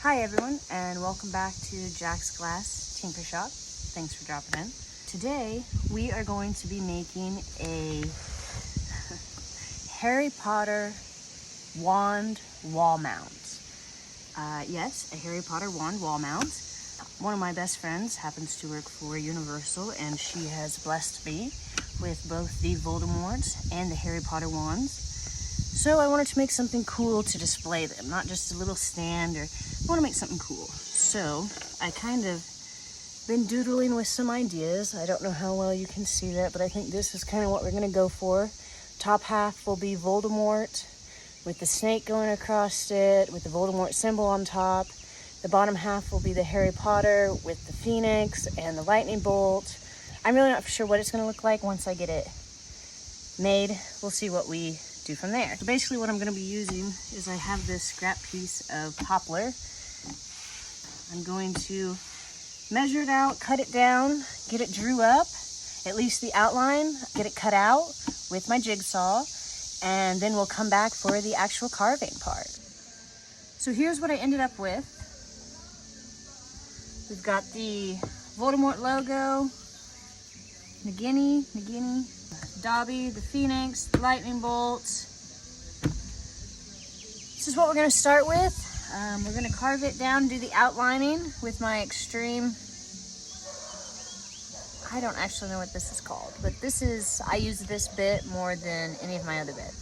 Hi everyone, and welcome back to Jack's Glass Tinker Shop. Thanks for dropping in. Today we are going to be making a Harry Potter wand wall mount. Yes, a Harry Potter wand wall mount. One of my best friends happens to work for Universal, and she has blessed me with both the Voldemort and the Harry Potter wands. So I wanted to make something cool to display them, not just a little stand, or I want to make something cool. So I kind of been doodling with some ideas. I don't know how well you can see that, but I think this is kind of what we're going to go for. Top half will be Voldemort with the snake going across it, with the Voldemort symbol on top. The bottom half will be the Harry Potter with the phoenix and the lightning bolt. I'm really not sure what it's going to look like once I get it made. We'll see what we do from there. So basically what I'm going to be using is I have this scrap piece of poplar. I'm going to measure it out, cut it down, get it drew up, at least the outline, get it cut out with my jigsaw, and then we'll come back for the actual carving part. So here's what I ended up with. We've got the Voldemort logo, Nagini, Dobby, the phoenix, the lightning bolt. This is what we're going to start with. We're going to carve it down, do the outlining with my extreme, I don't actually know what this is called, but I use this bit more than any of my other bits.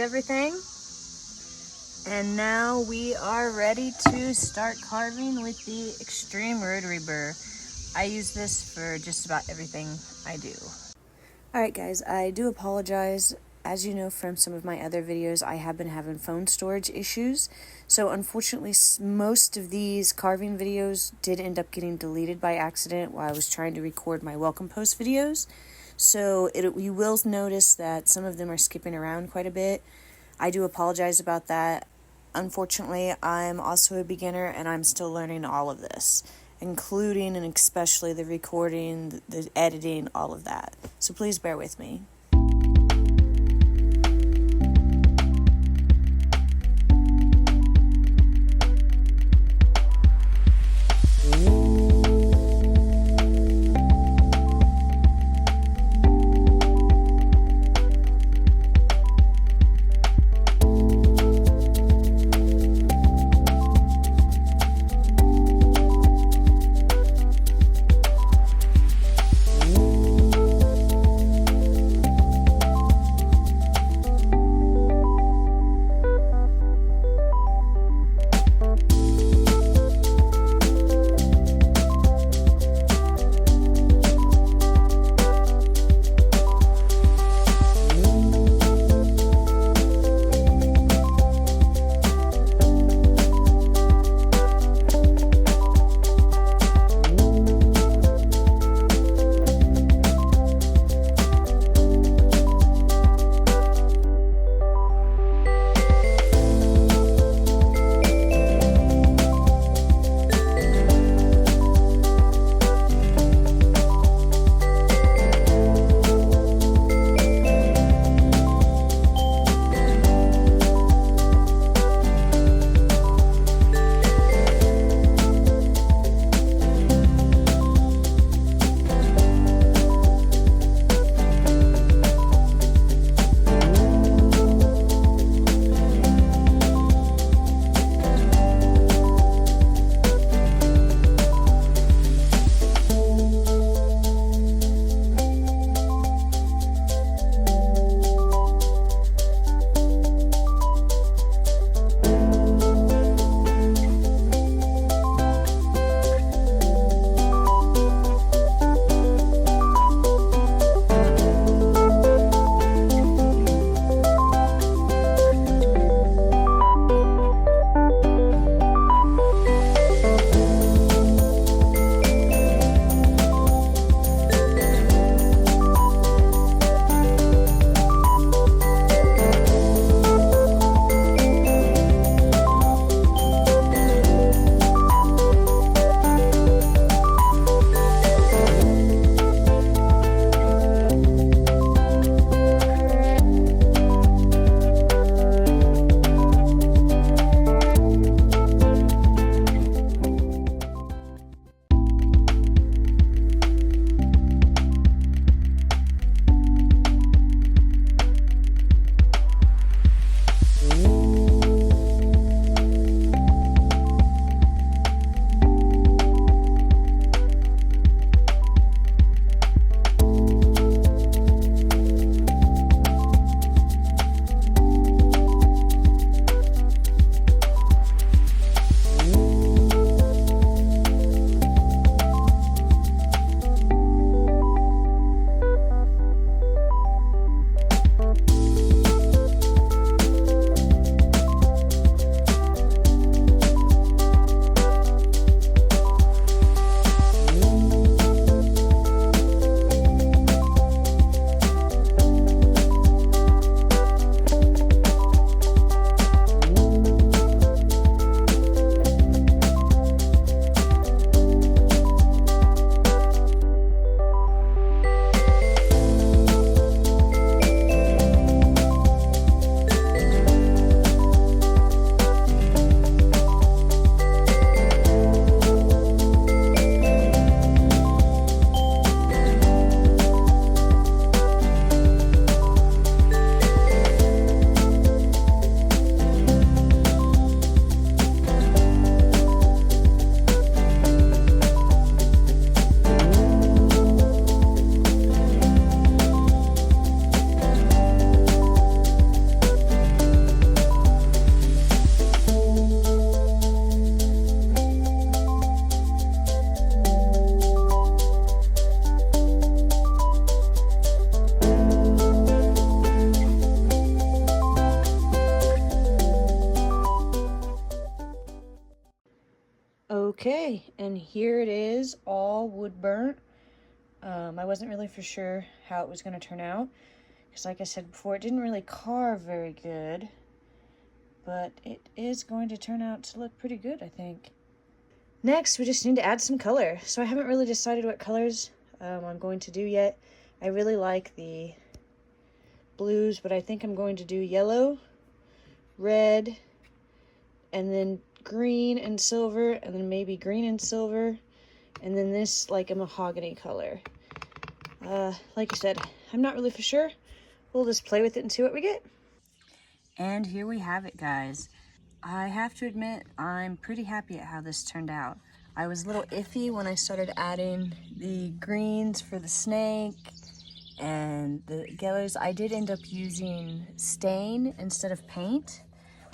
everything. And now we are ready to start carving with the Extreme Rotary Burr. I use this for just about everything I do. Alright guys, I do apologize. As you know from some of my other videos, I have been having phone storage issues. So unfortunately, most of these carving videos did end up getting deleted by accident while I was trying to record my welcome post videos. So you will notice that some of them are skipping around quite a bit. I do apologize about that. Unfortunately, I'm also a beginner and I'm still learning all of this, including and especially the recording, the editing, all of that. So please bear with me. Okay, and here it is, all wood burnt. I wasn't really for sure how it was going to turn out, because like I said before, it didn't really carve very good, but it is going to turn out to look pretty good, I think. Next, we just need to add some color. So I haven't really decided what colors I'm going to do yet. I really like the blues, but I think I'm going to do yellow, red, and then green and silver, and then maybe green and silver, and then this like a mahogany color. Like I said, I'm not really for sure. We'll just play with it and see what we get. And here we have it, guys. I have to admit, I'm pretty happy at how this turned out. I was a little iffy when I started adding the greens for the snake and the yellows. I did end up using stain instead of paint,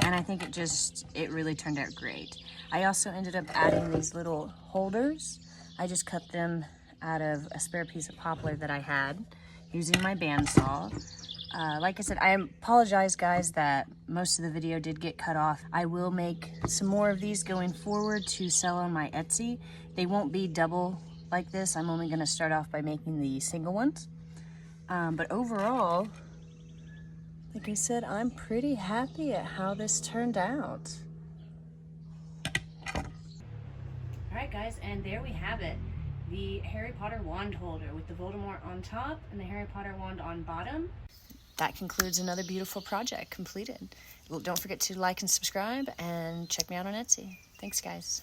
and I think it really turned out great. I also ended up adding these little holders. I just cut them out of a spare piece of poplar that I had using my bandsaw. Like I said, I apologize, guys, that most of the video did get cut off. I will make some more of these going forward to sell on my Etsy. They won't be double like this. I'm only going to start off by making the single ones. But overall, like I said, I'm pretty happy at how this turned out. Alright, guys, and there we have it. The Harry Potter wand holder with the Voldemort on top and the Harry Potter wand on bottom. That concludes another beautiful project completed. Don't forget to like and subscribe and check me out on Etsy. Thanks, guys.